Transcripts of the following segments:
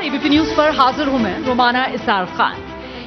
ABP news पर हाजिर हूं मैं रोमाना इसार खान।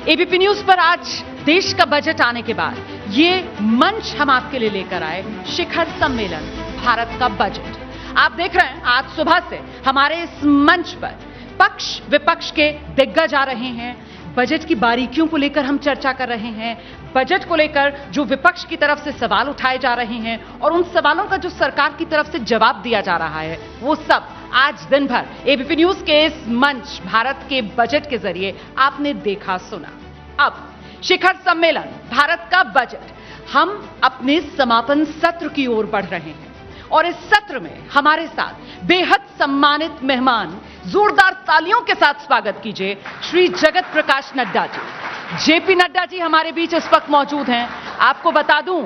एबीपी न्यूज पर आज देश का बजट आने के बाद ये मंच हम आपके लिए लेकर आए, शिखर सम्मेलन भारत का बजट। आप देख रहे हैं आज सुबह से हमारे इस मंच पर पक्ष विपक्ष के दिग्गज आ रहे हैं। बजट की बारीकियों को लेकर हम चर्चा कर रहे हैं, बजट को लेकर जो विपक्ष की तरफ से सवाल उठाए जा रहे हैं और उन सवालों का जो सरकार की तरफ से जवाब दिया जा रहा है, वो सब आज दिन भर एबीपी न्यूज के इस मंच भारत के बजट के जरिए आपने देखा सुना। अब शिखर सम्मेलन भारत का बजट, हम अपने समापन सत्र की ओर बढ़ रहे हैं और इस सत्र में हमारे साथ बेहद सम्मानित मेहमान, जोरदार तालियों के साथ स्वागत कीजिए श्री जगत प्रकाश नड्डा जी। जेपी नड्डा जी हमारे बीच इस वक्त मौजूद हैं। आपको बता दूं,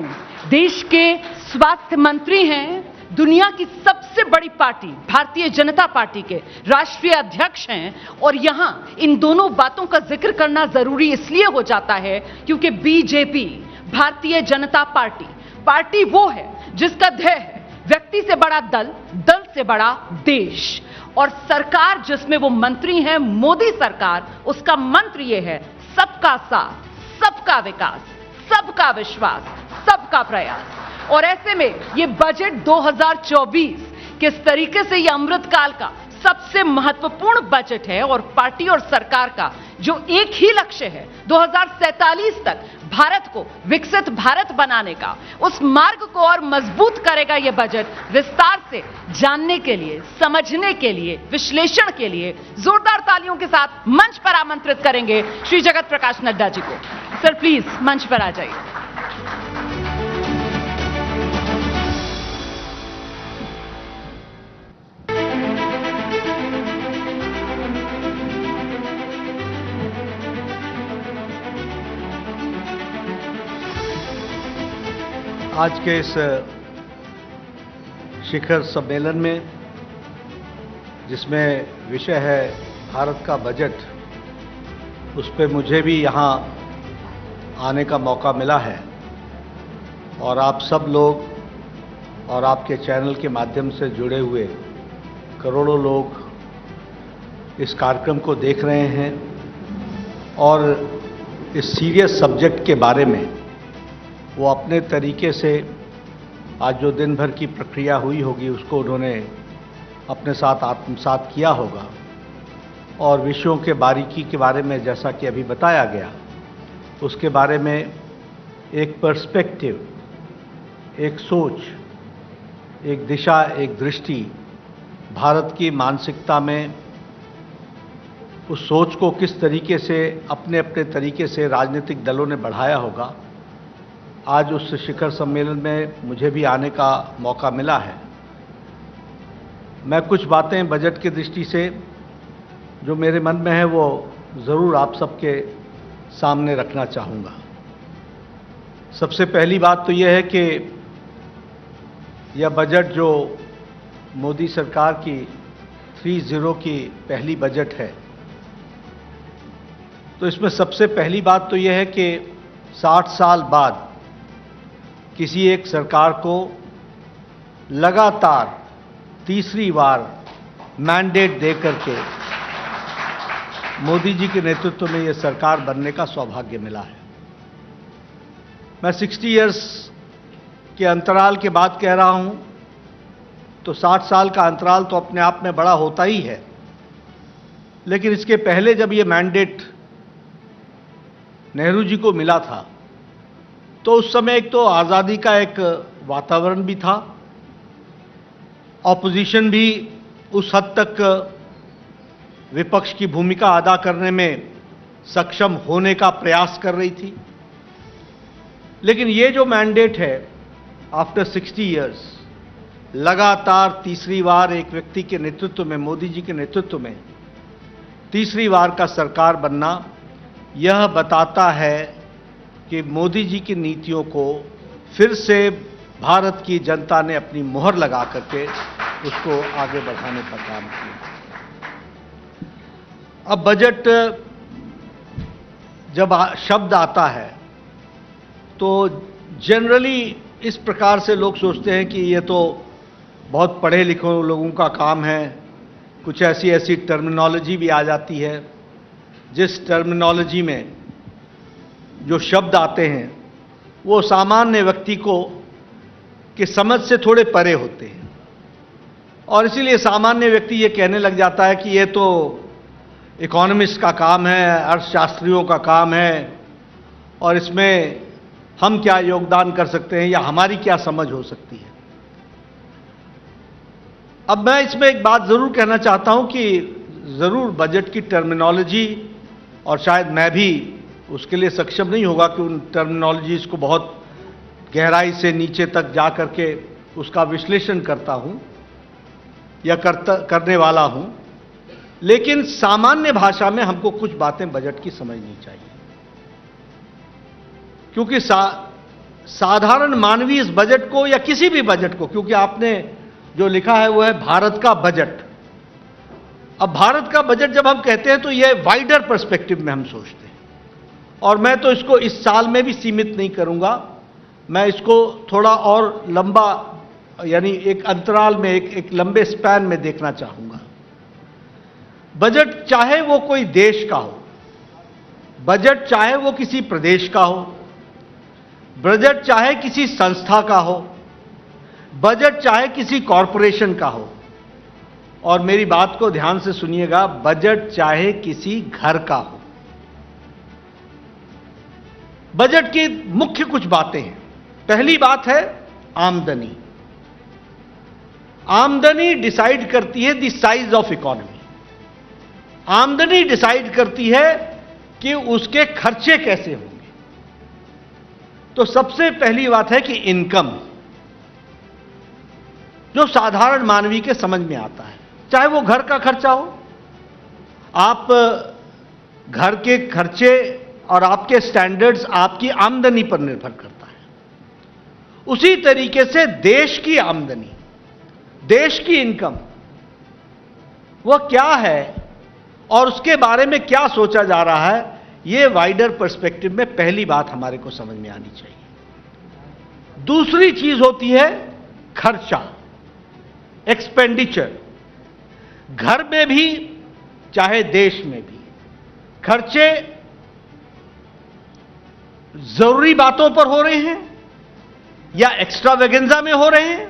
देश के स्वास्थ्य मंत्री हैं, दुनिया की सबसे बड़ी पार्टी भारतीय जनता पार्टी के राष्ट्रीय अध्यक्ष हैं और यहां इन दोनों बातों का जिक्र करना जरूरी इसलिए हो जाता है क्योंकि बीजेपी, भारतीय जनता पार्टी वो है जिसका ध्येय है व्यक्ति से बड़ा दल, दल से बड़ा देश, और सरकार जिसमें वो मंत्री हैं मोदी सरकार, उसका मंत्र ये है सबका साथ, सबका विकास, सबका विश्वास, सबका प्रयास। और ऐसे में ये बजट 2024 किस तरीके से ये अमृतकाल का सबसे महत्वपूर्ण बजट है और पार्टी और सरकार का जो एक ही लक्ष्य है 2047 तक भारत को विकसित भारत बनाने का, उस मार्ग को और मजबूत करेगा ये बजट। विस्तार से जानने के लिए, समझने के लिए, विश्लेषण के लिए जोरदार तालियों के साथ मंच पर आमंत्रित करेंगे श्री जगत प्रकाश नड्डा जी को। सर प्लीज मंच पर आ जाइए। आज के इस शिखर सम्मेलन में, जिसमें विषय है भारत का बजट, उस पे मुझे भी यहाँ आने का मौका मिला है और आप सब लोग और आपके चैनल के माध्यम से जुड़े हुए करोड़ों लोग इस कार्यक्रम को देख रहे हैं और इस सीरियस सब्जेक्ट के बारे में वो अपने तरीके से आज जो दिन भर की प्रक्रिया हुई होगी उसको उन्होंने अपने साथ आत्मसात किया होगा और विषयों के बारीकी के बारे में, जैसा कि अभी बताया गया, उसके बारे में एक पर्सपेक्टिव, एक सोच, एक दिशा, एक दृष्टि भारत की मानसिकता में उस सोच को किस तरीके से अपने अपने तरीके से राजनीतिक दलों ने बढ़ाया होगा। आज उस शिखर सम्मेलन में मुझे भी आने का मौका मिला है। मैं कुछ बातें बजट की दृष्टि से जो मेरे मन में है वो ज़रूर आप सबके सामने रखना चाहूँगा। सबसे पहली बात तो यह है कि यह बजट जो मोदी सरकार की 30 की पहली बजट है, तो इसमें सबसे पहली बात तो यह है कि 60 साल बाद किसी एक सरकार को लगातार तीसरी बार मैंडेट दे करके मोदी जी के नेतृत्व में यह सरकार बनने का सौभाग्य मिला है। मैं 60 इयर्स के अंतराल के बाद कह रहा हूं, तो 60 साल का अंतराल तो अपने आप में बड़ा होता ही है, लेकिन इसके पहले जब यह मैंडेट नेहरू जी को मिला था तो उस समय एक तो आज़ादी का एक वातावरण भी था, ऑपोजिशन भी उस हद तक विपक्ष की भूमिका अदा करने में सक्षम होने का प्रयास कर रही थी। लेकिन ये जो मैंडेट है, आफ्टर 60 इयर्स लगातार तीसरी बार एक व्यक्ति के नेतृत्व में, मोदी जी के नेतृत्व में तीसरी बार का सरकार बनना, यह बताता है कि मोदी जी की नीतियों को फिर से भारत की जनता ने अपनी मुहर लगा करके उसको आगे बढ़ाने का काम किया। अब बजट जब शब्द आता है तो जनरली इस प्रकार से लोग सोचते हैं कि ये तो बहुत पढ़े लिखे लोगों का काम है, कुछ ऐसी ऐसी टर्मिनोलॉजी भी आ जाती है जिस टर्मिनोलॉजी में जो शब्द आते हैं वो सामान्य व्यक्ति को की समझ से थोड़े परे होते हैं, और इसीलिए सामान्य व्यक्ति ये कहने लग जाता है कि ये तो इकोनॉमिस्ट का काम है, अर्थशास्त्रियों का काम है, और इसमें हम क्या योगदान कर सकते हैं या हमारी क्या समझ हो सकती है। अब मैं इसमें एक बात जरूर कहना चाहता हूं कि जरूर बजट की टर्मिनोलॉजी, और शायद मैं भी उसके लिए सक्षम नहीं होगा कि उन टर्मिनोलॉजीज को बहुत गहराई से नीचे तक जा करके उसका विश्लेषण करता हूं या करने वाला हूं, लेकिन सामान्य भाषा में हमको कुछ बातें बजट की समझनी चाहिए, क्योंकि साधारण मानवीय इस बजट को या किसी भी बजट को, क्योंकि आपने जो लिखा है वो है भारत का बजट। अब भारत का बजट जब हम कहते हैं तो यह वाइडर पर्सपेक्टिव में हम सोचते हैं, और मैं तो इसको इस साल में भी सीमित नहीं करूंगा, मैं इसको थोड़ा और लंबा, यानी एक अंतराल में, एक लंबे स्पैन में देखना चाहूंगा। बजट चाहे वो कोई देश का हो, बजट चाहे वो किसी प्रदेश का हो, बजट चाहे किसी संस्था का हो, बजट चाहे किसी कॉरपोरेशन का हो, और मेरी बात को ध्यान से सुनिएगा, बजट चाहे किसी घर का हो। बजट की मुख्य कुछ बातें हैं। पहली बात है आमदनी। आमदनी डिसाइड करती है द साइज ऑफ इकोनॉमी। आमदनी डिसाइड करती है कि उसके खर्चे कैसे होंगे। तो सबसे पहली बात है कि इनकम, जो साधारण मानवी के समझ में आता है, चाहे वो घर का खर्चा हो, आप घर के खर्चे और आपके स्टैंडर्ड्स आपकी आमदनी पर निर्भर करता है। उसी तरीके से देश की आमदनी, देश की इनकम, वह क्या है और उसके बारे में क्या सोचा जा रहा है, यह वाइडर पर्सपेक्टिव में पहली बात हमारे को समझ में आनी चाहिए। दूसरी चीज होती है खर्चा, एक्सपेंडिचर। घर में भी चाहे देश में भी खर्चे जरूरी बातों पर हो रहे हैं या एक्स्ट्रा वेगेंजा में हो रहे हैं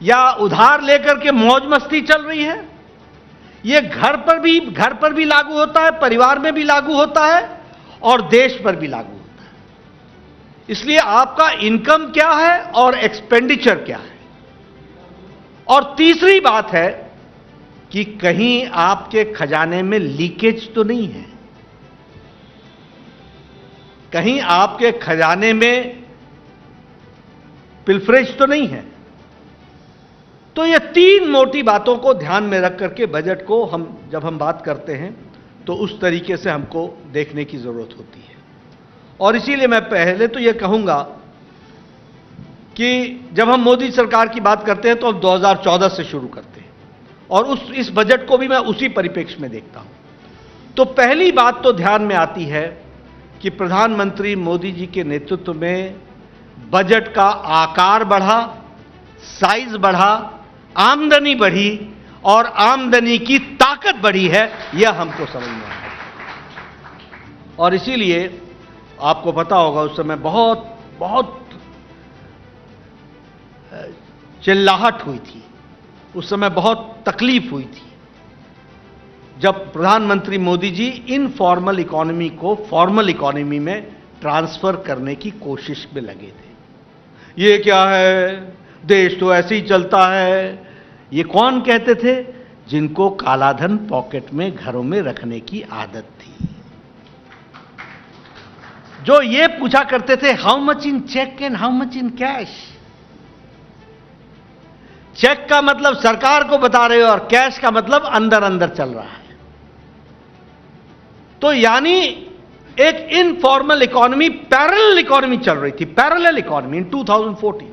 या उधार लेकर के मौज मस्ती चल रही है। यह घर पर भी लागू होता है, परिवार में भी लागू होता है और देश पर भी लागू होता है। इसलिए आपका इनकम क्या है और एक्सपेंडिचर क्या है। और तीसरी बात है कि कहीं आपके खजाने में लीकेज तो नहीं है, कहीं आपके खजाने में पिल्फरेज तो नहीं है। तो ये तीन मोटी बातों को ध्यान में रख करके बजट को जब हम बात करते हैं तो उस तरीके से हमको देखने की जरूरत होती है। और इसीलिए मैं पहले तो ये कहूंगा कि जब हम मोदी सरकार की बात करते हैं तो हम 2014 से शुरू करते हैं और इस बजट को भी मैं उसी परिप्रेक्ष्य में देखता हूं। तो पहली बात तो ध्यान में आती है कि प्रधानमंत्री मोदी जी के नेतृत्व में बजट का आकार बढ़ा, साइज बढ़ा, आमदनी बढ़ी और आमदनी की ताकत बढ़ी है, यह हमको समझ में आया। और इसीलिए आपको पता होगा उस समय बहुत बहुत चिल्लाहट हुई थी, उस समय बहुत तकलीफ हुई थी जब प्रधानमंत्री मोदी जी इनफॉर्मल इकोनॉमी को फॉर्मल इकोनॉमी में ट्रांसफर करने की कोशिश में लगे थे। ये क्या है, देश तो ऐसे ही चलता है। ये कौन कहते थे? जिनको कालाधन पॉकेट में घरों में रखने की आदत थी, जो ये पूछा करते थे how much in cheque and how much in cash. Cheque का मतलब सरकार को बता रहे हो और कैश का मतलब अंदर अंदर चल रहा है। तो यानी एक इनफॉर्मल इकोनॉमी, पैरेलल इकोनॉमी चल रही थी, पैरेलल इकोनॉमी इन 2014।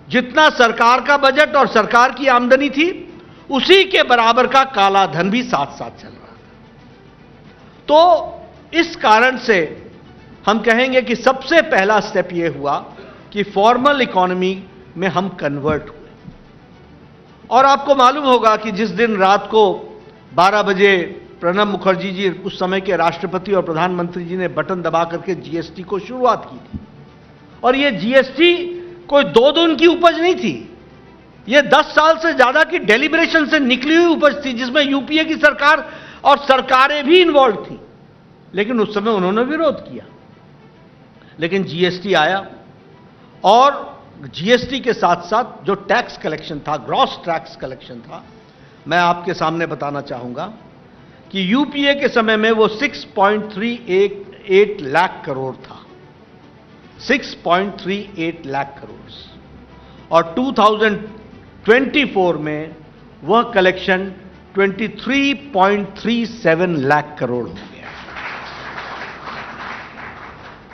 जितना सरकार का बजट और सरकार की आमदनी थी उसी के बराबर का काला धन भी साथ साथ चल रहा था। तो इस कारण से हम कहेंगे कि सबसे पहला स्टेप यह हुआ कि फॉर्मल इकोनॉमी में हम कन्वर्ट हुए और आपको मालूम होगा कि जिस दिन रात को 12 बजे प्रणब मुखर्जी जी, उस समय के राष्ट्रपति और प्रधानमंत्री जी ने बटन दबा करके जीएसटी को शुरुआत की थी, और ये जीएसटी कोई 2 दिन की उपज नहीं थी, ये 10 साल से ज्यादा की डेलिब्रेशन से निकली हुई उपज थी, जिसमें यूपीए की सरकार और सरकारें भी इन्वॉल्व थी। लेकिन उस समय उन्होंने विरोध किया, लेकिन जीएसटी आया, और जीएसटी के साथ साथ जो टैक्स कलेक्शन था, ग्रॉस टैक्स कलेक्शन था, मैं आपके सामने बताना चाहूंगा कि यूपीए के समय में वो 6.38 लाख करोड़ था, 6.38 लाख करोड़, और 2024 में वह कलेक्शन 23.37 लाख करोड़ हो गया।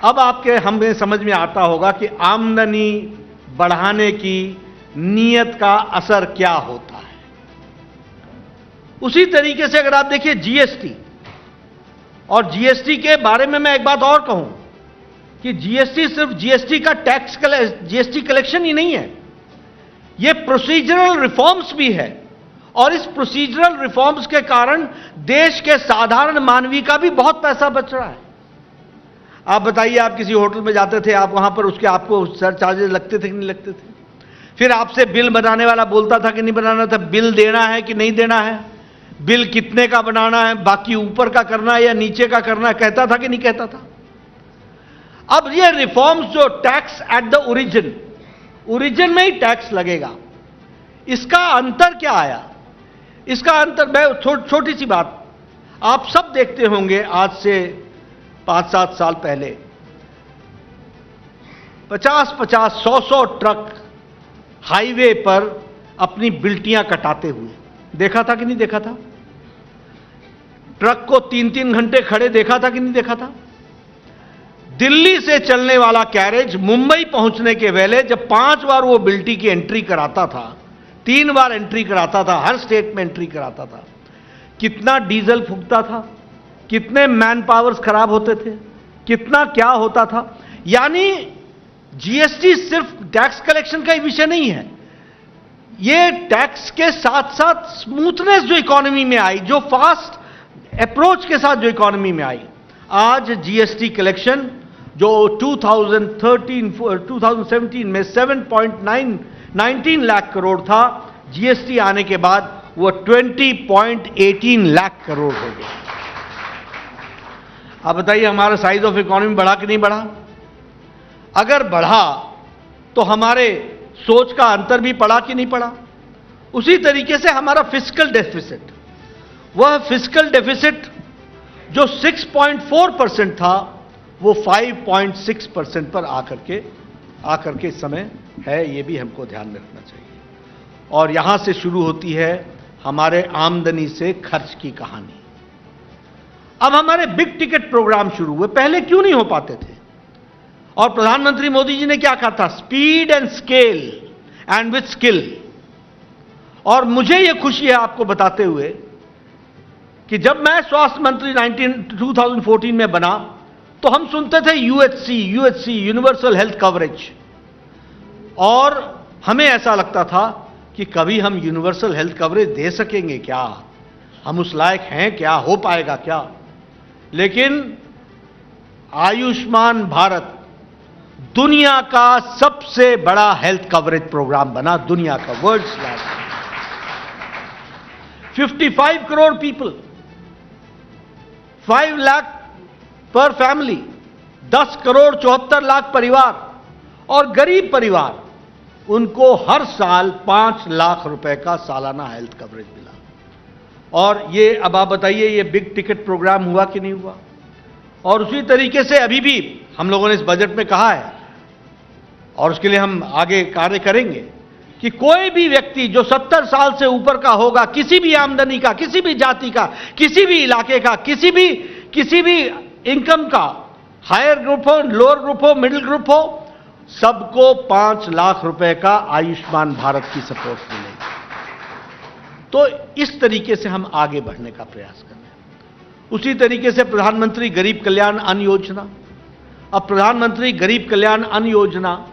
अब आपके हमें समझ में आता होगा कि आमदनी बढ़ाने की नीयत का असर क्या होता है। उसी तरीके से अगर आप देखिए जीएसटी, और जीएसटी के बारे में मैं एक बात और कहूं कि जीएसटी सिर्फ जीएसटी का जीएसटी कलेक्शन ही नहीं है, यह प्रोसीजरल रिफॉर्म्स भी है, और इस प्रोसीजरल रिफॉर्म्स के कारण देश के साधारण मानवी का भी बहुत पैसा बच रहा है। आप बताइए, आप किसी होटल में जाते थे, आप वहां पर उसके आपको सर चार्जेस लगते थे कि नहीं लगते थे? फिर आपसे बिल बनाने वाला बोलता था कि नहीं बनाना था, बिल देना है कि नहीं देना है, बिल कितने का बनाना है, बाकी ऊपर का करना है या नीचे का करना है, कहता था कि नहीं कहता था? अब ये रिफॉर्म्स जो टैक्स एट द ओरिजिन में ही टैक्स लगेगा, इसका अंतर क्या आया? इसका अंतर, मैं छोटी सी बात, आप सब देखते होंगे, आज से 5-7 साल पहले 50-50, 100-100 ट्रक हाईवे पर अपनी बिल्टियां कटाते हुए देखा था कि नहीं देखा था? ट्रक को 3-3 घंटे खड़े देखा था कि नहीं देखा था? दिल्ली से चलने वाला कैरेज मुंबई पहुंचने के वेले जब 5 बार वो बिल्टी की एंट्री कराता था, 3 बार एंट्री कराता था, हर स्टेट में एंट्री कराता था, कितना डीजल फूकता था, कितने मैन पावर्स खराब होते थे, कितना क्या होता था। यानी जीएसटी सिर्फ टैक्स कलेक्शन का ही विषय नहीं है, ये टैक्स के साथ साथ स्मूथनेस जो इकोनॉमी में आई, जो फास्ट अप्रोच के साथ जो इकोनॉमी में आई, आज जीएसटी कलेक्शन जो 2017 में 7.19 लाख करोड़ था, जीएसटी आने के बाद वो 20.18 लाख करोड़ हो गया। अब बताइए, हमारा साइज ऑफ इकोनॉमी बढ़ा कि नहीं बढ़ा? अगर बढ़ा तो हमारे सोच का अंतर भी पड़ा कि नहीं पड़ा? उसी तरीके से हमारा फिस्कल डेफिसिट, वह फिस्कल डेफिसिट जो 6.4% था, वो 5.6% पर आकर के इस समय है, ये भी हमको ध्यान में रखना चाहिए। और यहां से शुरू होती है हमारे आमदनी से खर्च की कहानी। अब हमारे बिग टिकट प्रोग्राम शुरू हुए, पहले क्यों नहीं हो पाते थे? और प्रधानमंत्री मोदी जी ने क्या कहा था? Speed and scale and with skill. और मुझे यह खुशी है आपको बताते हुए कि जब मैं स्वास्थ्य मंत्री 2014 में बना, तो हम सुनते थे यूएचसी, यूनिवर्सल हेल्थ कवरेज, और हमें ऐसा लगता था कि कभी हम यूनिवर्सल हेल्थ कवरेज दे सकेंगे क्या, हम उस लायक हैं क्या, हो पाएगा क्या? लेकिन आयुष्मान भारत दुनिया का सबसे बड़ा हेल्थ कवरेज प्रोग्राम बना, दुनिया का, world's largest. 55 crore people, 5 lakh पर फैमिली, 10 करोड़ 74 लाख परिवार, और गरीब परिवार, उनको हर साल 5 लाख रुपए का सालाना हेल्थ कवरेज मिला। और ये अब आप बताइए, ये बिग टिकट प्रोग्राम हुआ कि नहीं हुआ? और उसी तरीके से अभी भी हम लोगों ने इस बजट में कहा है, और उसके लिए हम आगे कार्य करेंगे, कि कोई भी व्यक्ति जो 70 साल से ऊपर का होगा, किसी भी आमदनी का, किसी भी जाति का, किसी भी इलाके का, किसी भी इनकम का, हायर ग्रुप हो, लोअर ग्रुप हो, मिडिल ग्रुप हो, सबको 5 लाख रुपए का आयुष्मान भारत की सपोर्ट मिलेगी। तो इस तरीके से हम आगे बढ़ने का प्रयास कर रहे हैं। उसी तरीके से प्रधानमंत्री गरीब कल्याण अन्न योजना, अब प्रधानमंत्री गरीब कल्याण अन्न योजना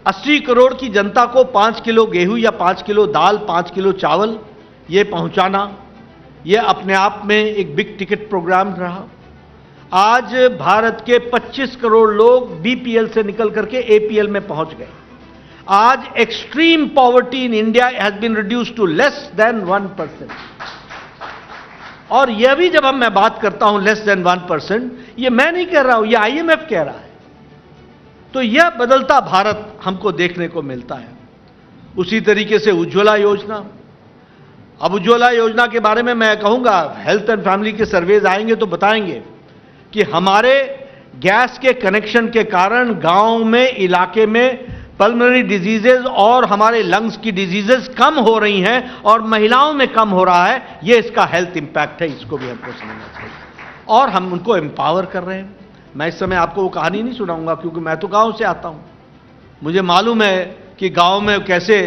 80 करोड़ की जनता को 5 किलो गेहूं या 5 किलो दाल, 5 किलो चावल ये पहुंचाना, ये अपने आप में एक बिग टिकट प्रोग्राम रहा। आज भारत के 25 करोड़ लोग बीपीएल से निकल करके एपीएल में पहुंच गए। आज extreme poverty in India has been reduced to less than 1%। और यह भी जब मैं बात करता हूं लेस देन 1%, ये मैं नहीं कह रहा हूं, यह आईएमएफ कह रहा है। तो यह बदलता भारत हमको देखने को मिलता है। उसी तरीके से उज्ज्वला योजना। अब उज्ज्वला योजना के बारे में मैं कहूंगा, हेल्थ एंड फैमिली के सर्वेज आएंगे तो बताएंगे कि हमारे गैस के कनेक्शन के कारण गांव में, इलाके में पल्मोनरी डिजीजेज और हमारे लंग्स की डिजीजेज कम हो रही हैं और महिलाओं में कम हो रहा है। यह इसका हेल्थ इंपैक्ट है, इसको भी हमको समझना चाहिए। और हम उनको एम्पावर कर रहे हैं। मैं इस समय आपको वो कहानी नहीं सुनाऊंगा क्योंकि मैं तो गांव से आता हूं। मुझे मालूम है कि गांव में कैसे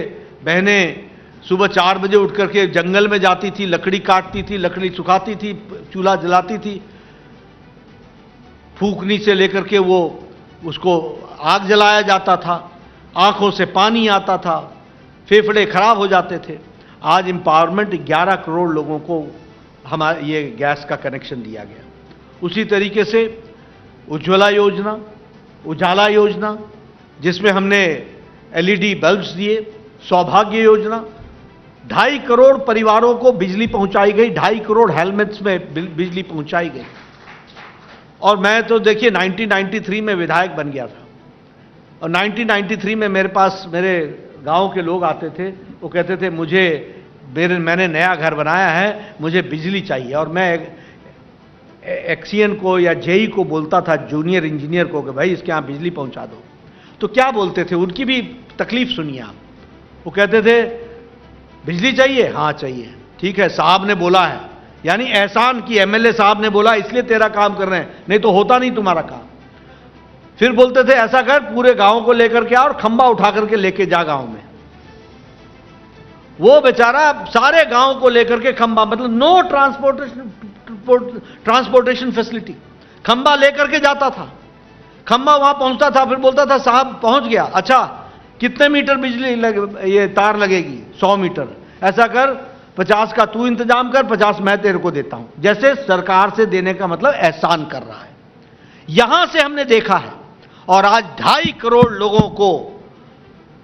बहनें सुबह 4 बजे उठ करके जंगल में जाती थी, लकड़ी काटती थी, लकड़ी सुखाती थी, चूल्हा जलाती थी, फूकनी से लेकर के वो उसको आग जलाया जाता था, आंखों से पानी आता था, फेफड़े खराब हो जाते थे। आज एम्पावरमेंट 11 करोड़ लोगों को हमारे ये गैस का कनेक्शन दिया गया। उसी तरीके से उज्ज्वला योजना, उजाला योजना जिसमें हमने एलईडी बल्ब्स दिए, सौभाग्य योजना, 2.5 करोड़ परिवारों को बिजली पहुंचाई गई, 2.5 करोड़ हेलमेट्स में बिजली पहुंचाई गई। और मैं तो देखिए 1993 में विधायक बन गया था और 1993 में मेरे पास मेरे गांव के लोग आते थे, वो कहते थे मैंने नया घर बनाया है, मुझे बिजली चाहिए। और मैं एक्सीएन को या जेई को बोलता था, जूनियर इंजीनियर को, कि भाई इसके यहां बिजली पहुंचा दो। तो क्या बोलते थे, उनकी भी तकलीफ सुनिए आप। वो कहते थे बिजली चाहिए, हाँ चाहिए, ठीक है साहब ने बोला है, यानी एहसान की एमएलए साहब ने बोला इसलिए तेरा काम कर रहे हैं, नहीं तो होता नहीं तुम्हारा काम। फिर बोलते थे ऐसा कर पूरे गांव को लेकर के आ और खंबा उठा करके लेके जा गांव में। वो बेचारा सारे गांव को लेकर के खंबा, मतलब नो ट्रांसपोर्टेशन फैसिलिटी, खंबा लेकर के जाता था, खंबा वहां पहुंचता था, फिर बोलता था साहब पहुंच गया, अच्छा कितने मीटर बिजली ये तार लगेगी, 100 मीटर, ऐसा कर 50 का तू इंतजाम कर, 50 मैं तेरे को देता हूं। जैसे सरकार से देने का मतलब एहसान कर रहा है। यहां से हमने देखा है। और आज 2.5 करोड़ लोगों को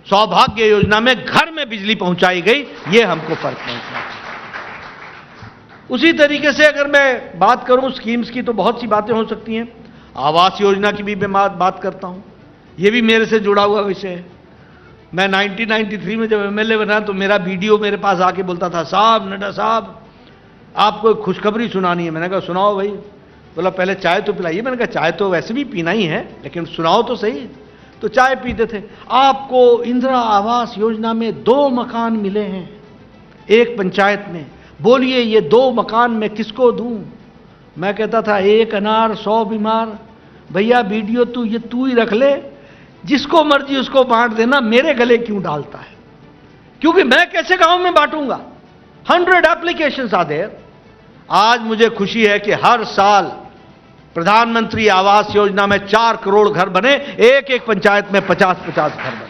सौभाग्य योजना में घर में बिजली पहुंचाई गई, यह हमको फर्क पहुंचना चाहिए। उसी तरीके से अगर मैं बात करूं स्कीम्स की तो बहुत सी बातें हो सकती हैं। आवास योजना की भी मैं बात करता हूं, यह भी मेरे से जुड़ा हुआ विषय है। मैं 1993 में जब एमएलए बना तो मेरा बीडीओ मेरे पास आके बोलता था, साहब नड्डा साहब आपको खुशखबरी सुनानी है। मैंने कहा सुनाओ भाई। बोला पहले चाय तो पिलाइए। मैंने कहा चाय तो वैसे भी पीना ही है, लेकिन सुनाओ तो सही। तो चाय पीते थे। आपको इंदिरा आवास योजना में 2 मकान मिले हैं एक पंचायत में, बोलिए ये 2 मकान मैं किसको दूं? मैं कहता था 1 अनार 100 बीमार। भैया वीडियो तू ही रख ले, जिसको मर्जी उसको बांट देना, मेरे गले क्यों डालता है? क्योंकि मैं कैसे गांव में बांटूंगा? 100 एप्लीकेशंस आर देयर। आज मुझे खुशी है कि हर साल प्रधानमंत्री आवास योजना में 4 करोड़ घर बने, एक पंचायत में 50-50 घर बने।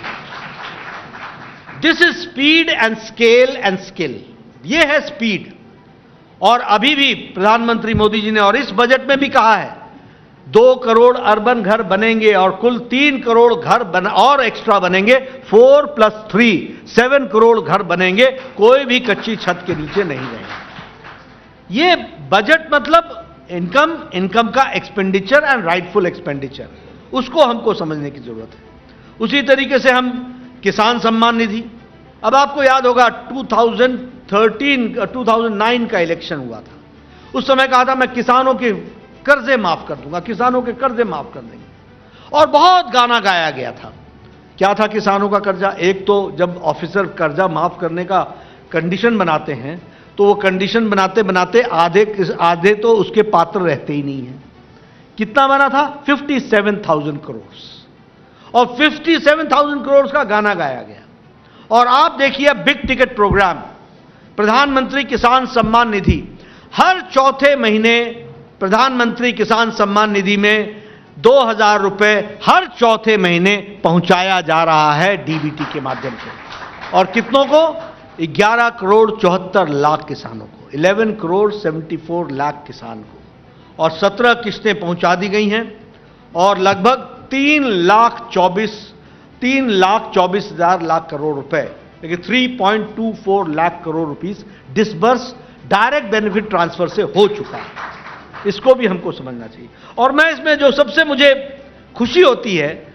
This is speed and scale and skill. यह है स्पीड। और अभी भी प्रधानमंत्री मोदी जी ने और इस बजट में भी कहा है 2 करोड़ अर्बन घर बनेंगे और कुल 3 करोड़ घर और एक्स्ट्रा बनेंगे। 4 + 3 7 करोड़ घर बनेंगे, कोई भी कच्ची छत के नीचे नहीं रहेगा। ये बजट मतलब इनकम का एक्सपेंडिचर एंड राइटफुल एक्सपेंडिचर, उसको हमको समझने की जरूरत है। उसी तरीके से हम किसान सम्मान निधि, अब आपको याद होगा 2009 का इलेक्शन हुआ था, उस समय कहा था मैं किसानों के कर्जे माफ कर दूंगा, किसानों के कर्जे माफ कर देंगे, और बहुत गाना गाया गया था। क्या था किसानों का कर्जा? एक तो जब ऑफिसर कर्जा माफ करने का कंडीशन बनाते हैं तो वो कंडीशन बनाते बनाते आधे तो उसके पात्र रहते ही नहीं है। कितना बना था? 57,000 करोड़। और 57,000 करोड़ का गाना गाया गया। और आप देखिए बिग टिकट प्रोग्राम प्रधानमंत्री किसान सम्मान निधि, हर चौथे महीने प्रधानमंत्री किसान सम्मान निधि में 2,000 रुपए हर चौथे महीने पहुंचाया जा रहा है डीबीटी के माध्यम से। और कितनों को? 11 करोड़ 74 लाख किसानों को, 11 करोड़ 74 लाख किसान को। और 17 किस्तें पहुंचा दी गई हैं और लगभग 3,24,000 लाख करोड़ रुपए, लेकिन 3.24 lakh crore rupees disburse direct benefit transfer से हो चुका है। इसको भी हमको समझना चाहिए। और मैं इसमें जो सबसे मुझे खुशी होती है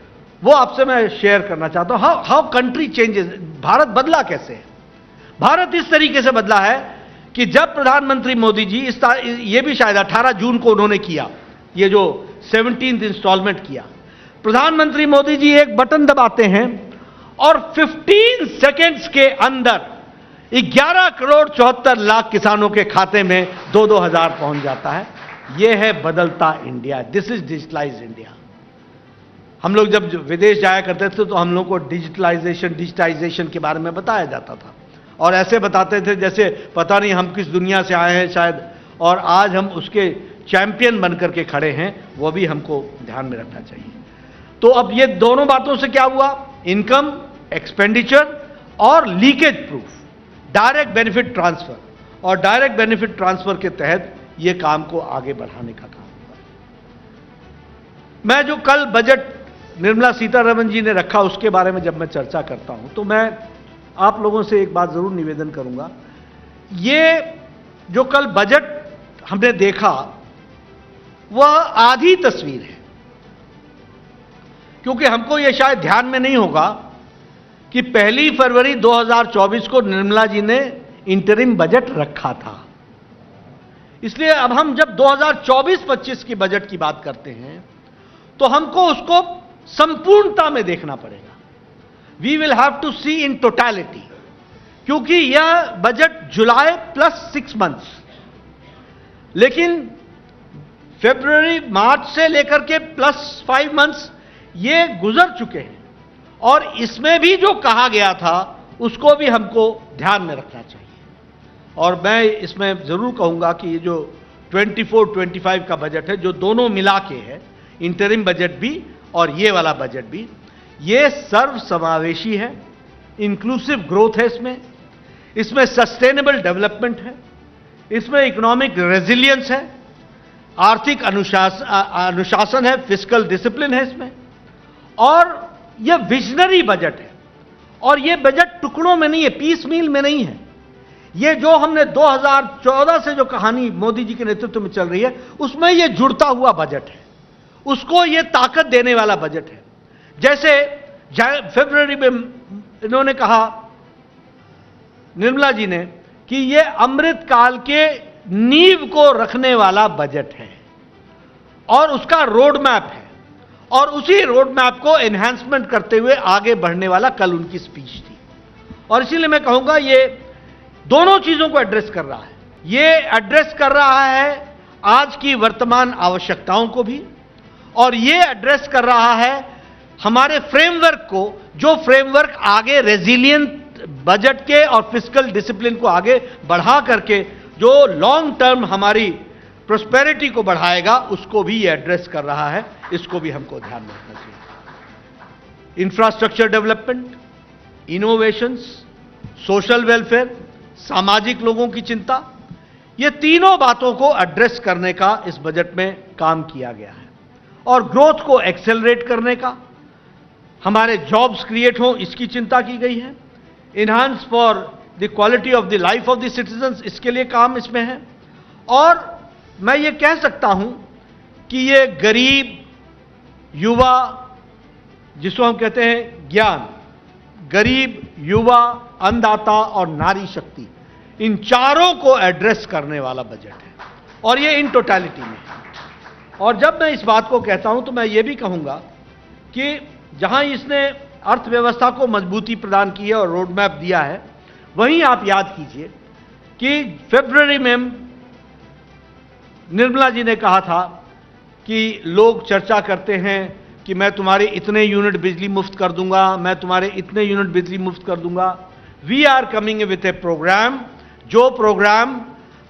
वो आपसे मैं शेयर करना चाहता हूं। हाउ कंट्री चेंजेस, भारत बदला कैसे है? भारत इस तरीके से बदला है कि जब प्रधानमंत्री मोदी जी ये भी शायद 18 जून को उन्होंने किया, ये जो 17th इंस्टॉलमेंट किया, प्रधानमंत्री मोदी जी एक बटन दबाते हैं और 15 सेकेंड्स के अंदर 11 करोड़ 74 लाख किसानों के खाते में 2-2 हजार पहुंच जाता है। यह है बदलता India. This is digitalised India. हम लोग जब विदेश जाया करते थे तो हम लोग को डिजिटाइजेशन के बारे में बताया जाता था और ऐसे बताते थे जैसे पता नहीं हम किस दुनिया से आए हैं शायद, और आज हम उसके चैंपियन बनकर के खड़े हैं। वो भी हमको ध्यान में रखना चाहिए। तो अब ये दोनों बातों से क्या हुआ? इनकम, एक्सपेंडिचर और leakage proof, direct benefit transfer, और डायरेक्ट बेनिफिट ट्रांसफर के तहत ये काम को आगे बढ़ाने का काम हुआ। मैं जो कल बजट निर्मला सीतारमण जी ने रखा उसके बारे में जब मैं चर्चा करता हूं तो मैं आप लोगों से एक बात जरूर निवेदन करूंगा। ये जो कल बजट हमने देखा वह आधी तस्वीर है, क्योंकि हमको यह शायद ध्यान में नहीं होगा कि 1 फरवरी 2024 को निर्मला जी ने इंटरिम बजट रखा था। इसलिए अब हम जब 2024-25 की बजट की बात करते हैं तो हमको उसको संपूर्णता में देखना पड़ेगा। We will have to see in totality, क्योंकि यह बजट जुलाई प्लस 6 मंथ्स, लेकिन फरवरी मार्च से लेकर के प्लस 5 मंथ्स ये गुजर चुके हैं और इसमें भी जो कहा गया था उसको भी हमको ध्यान में रखना चाहिए। और मैं इसमें जरूर कहूंगा कि ये जो 24-25 का बजट है, जो दोनों मिला के है, इंटरिम बजट भी और ये वाला बजट भी, ये सर्व समावेशी है, इंक्लूसिव ग्रोथ है इसमें सस्टेनेबल डेवलपमेंट है, इसमें इकोनॉमिक रेजिलियंस है, आर्थिक अनुशासन है, फिस्कल डिसिप्लिन है इसमें, और यह विजनरी बजट है। और यह बजट टुकड़ों में नहीं है, पीस मील में नहीं है। यह जो हमने 2014 से जो कहानी मोदी जी के नेतृत्व में चल रही है उसमें यह जुड़ता हुआ बजट है, उसको यह ताकत देने वाला बजट है। जैसे फरवरी में इन्होंने कहा, निर्मला जी ने, कि यह अमृत काल के नींव को रखने वाला बजट है और उसका रोड मैप है, और उसी रोड मैप को एनहांसमेंट करते हुए आगे बढ़ने वाला कल उनकी स्पीच थी। और इसीलिए मैं कहूंगा ये दोनों चीजों को एड्रेस कर रहा है। ये एड्रेस कर रहा है आज की वर्तमान आवश्यकताओं को भी, और ये एड्रेस कर रहा है हमारे फ्रेमवर्क को, जो फ्रेमवर्क आगे रेजिलियंट बजट के और फिस्कल डिसिप्लिन को आगे बढ़ा करके जो लॉन्ग टर्म हमारी प्रोस्पेरिटी को बढ़ाएगा, उसको भी ये एड्रेस कर रहा है। इसको भी हमको ध्यान में रखना चाहिए। Infrastructure development, innovations, social welfare, सामाजिक लोगों की चिंता, ये तीनों बातों को एड्रेस करने का इस बजट में काम किया गया है। और ग्रोथ को एक्सेलरेट करने का, हमारे जॉब्स क्रिएट हो, इसकी चिंता की गई है। Enhance for the quality of the life of the citizens, इसके लिए काम इसमें है। और मैं ये कह सकता हूं कि ये गरीब, युवा, जिसको हम कहते हैं ज्ञान, गरीब, युवा, अन्नदाता और नारी शक्ति, इन चारों को एड्रेस करने वाला बजट है, और ये इन टोटैलिटी में है। और जब मैं इस बात को कहता हूं तो मैं ये भी कहूंगा कि जहां इसने अर्थव्यवस्था को मजबूती प्रदान की है और रोड मैप दिया है, वहीं आप याद कीजिए कि फरवरी में निर्मला जी ने कहा था कि लोग चर्चा करते हैं कि मैं तुम्हारे इतने यूनिट बिजली मुफ्त कर दूंगा, मैं तुम्हारे इतने यूनिट बिजली मुफ्त कर दूंगा। We are coming with a programme, जो प्रोग्राम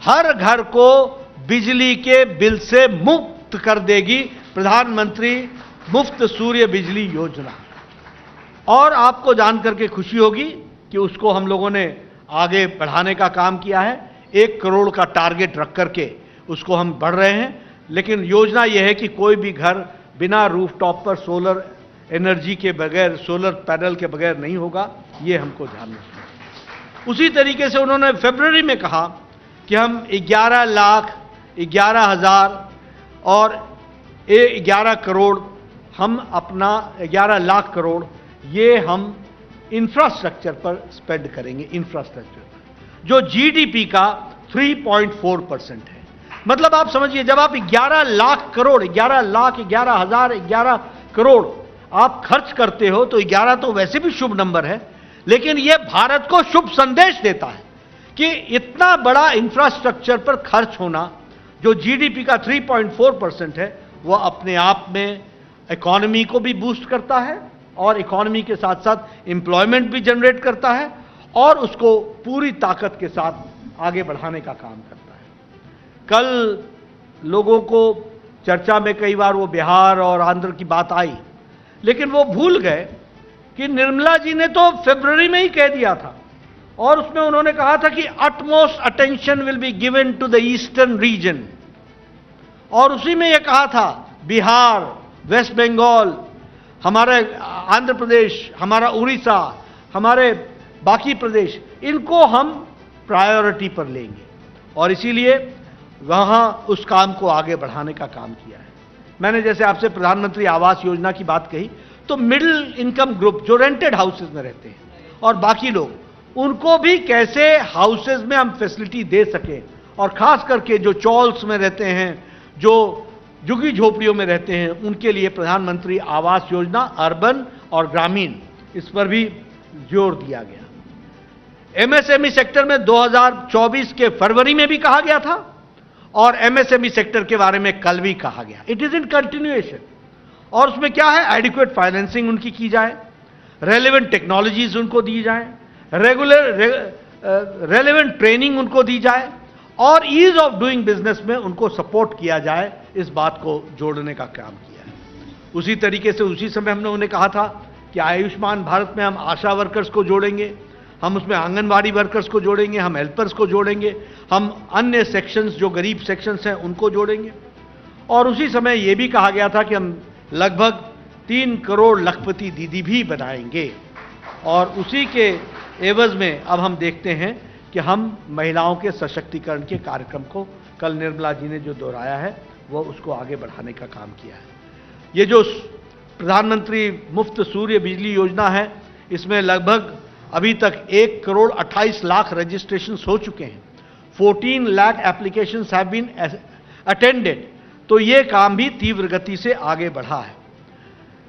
हर घर को बिजली के बिल से मुक्त कर देगी प्रधानमंत्री मुफ्त सूर्य बिजली योजना। और आपको जानकर के खुशी होगी कि उसको हम लोगों ने आगे बढ़ाने का काम किया है। 1 करोड़ का टारगेट रख करके उसको हम बढ़ रहे हैं। लेकिन योजना यह है कि कोई भी घर बिना रूफटॉप पर सोलर एनर्जी के बगैर, सोलर पैनल के बगैर नहीं होगा, ये हमको ध्यान रखना है। उसी तरीके से उन्होंने फरवरी में कहा कि हम 11,11,000 और 11 करोड़, हम अपना 11 लाख करोड़ ये हम इंफ्रास्ट्रक्चर पर स्पेंड करेंगे। इंफ्रास्ट्रक्चर पर जो जीडीपी का 3.4% है। मतलब आप समझिए, जब आप 11 लाख करोड़, 11 लाख, 11,000, 11 करोड़ आप खर्च करते हो तो 11 तो वैसे भी शुभ नंबर है, लेकिन यह भारत को शुभ संदेश देता है कि इतना बड़ा इंफ्रास्ट्रक्चर पर खर्च होना, जो जीडीपी का 3.4% है, वह अपने आप में इकोनॉमी को भी बूस्ट करता है और इकोनॉमी के साथ साथ एम्प्लॉयमेंट भी जनरेट करता है और उसको पूरी ताकत के साथ आगे बढ़ाने का काम करता है। कल लोगों को चर्चा में कई बार वो बिहार और आंध्र की बात आई, लेकिन वो भूल गए कि निर्मला जी ने तो फरवरी में ही कह दिया था और उसमें उन्होंने कहा था कि utmost attention will be given to the eastern region. और उसी में यह कहा था बिहार, वेस्ट बंगाल, हमारा आंध्र प्रदेश, हमारा उड़ीसा, हमारे बाकी प्रदेश, इनको हम प्रायोरिटी पर लेंगे और इसीलिए वहां उस काम को आगे बढ़ाने का काम किया है। मैंने जैसे आपसे प्रधानमंत्री आवास योजना की बात कही, तो मिडिल इनकम ग्रुप जो रेंटेड हाउसेज में रहते हैं और बाकी लोग, उनको भी कैसे हाउसेज में हम फैसिलिटी दे सकें, और खास करके जो चॉल्स में रहते हैं, जो झुग्गी झोपड़ियों में रहते हैं, उनके लिए प्रधानमंत्री आवास योजना अर्बन और ग्रामीण, इस पर भी जोर दिया गया। एमएसएमई सेक्टर में 2024 के फरवरी में भी कहा गया था और एमएसएमई सेक्टर के बारे में कल भी कहा गया। It is in continuation. और उसमें क्या है, एडिक्वेट फाइनेंसिंग उनकी की जाए, रेलेवेंट टेक्नोलॉजीज उनको दी जाए, रेलेवेंट ट्रेनिंग उनको दी जाए और ईज ऑफ डूइंग बिजनेस में उनको सपोर्ट किया जाए। इस बात को जोड़ने का काम किया है। उसी तरीके से उसी समय हमने उन्हें कहा था कि आयुष्मान भारत में हम आशा वर्कर्स को जोड़ेंगे, हम उसमें आंगनवाड़ी वर्कर्स को जोड़ेंगे, हम हेल्पर्स को जोड़ेंगे, हम अन्य सेक्शंस जो गरीब सेक्शंस हैं उनको जोड़ेंगे। और उसी समय यह भी कहा गया था कि हम लगभग 3 करोड़ लखपति दीदी भी बनाएंगे। और उसी के एवज में अब हम देखते हैं कि हम महिलाओं के सशक्तिकरण के कार्यक्रम को कल निर्मला जी ने जो दोहराया है, वो उसको आगे बढ़ाने का काम किया है। ये जो प्रधानमंत्री मुफ्त सूर्य बिजली योजना है, इसमें लगभग अभी तक 1 करोड़ 28 लाख रजिस्ट्रेशंस हो चुके हैं। 14 lakh applications have been attended. तो ये काम भी तीव्र गति से आगे बढ़ा है।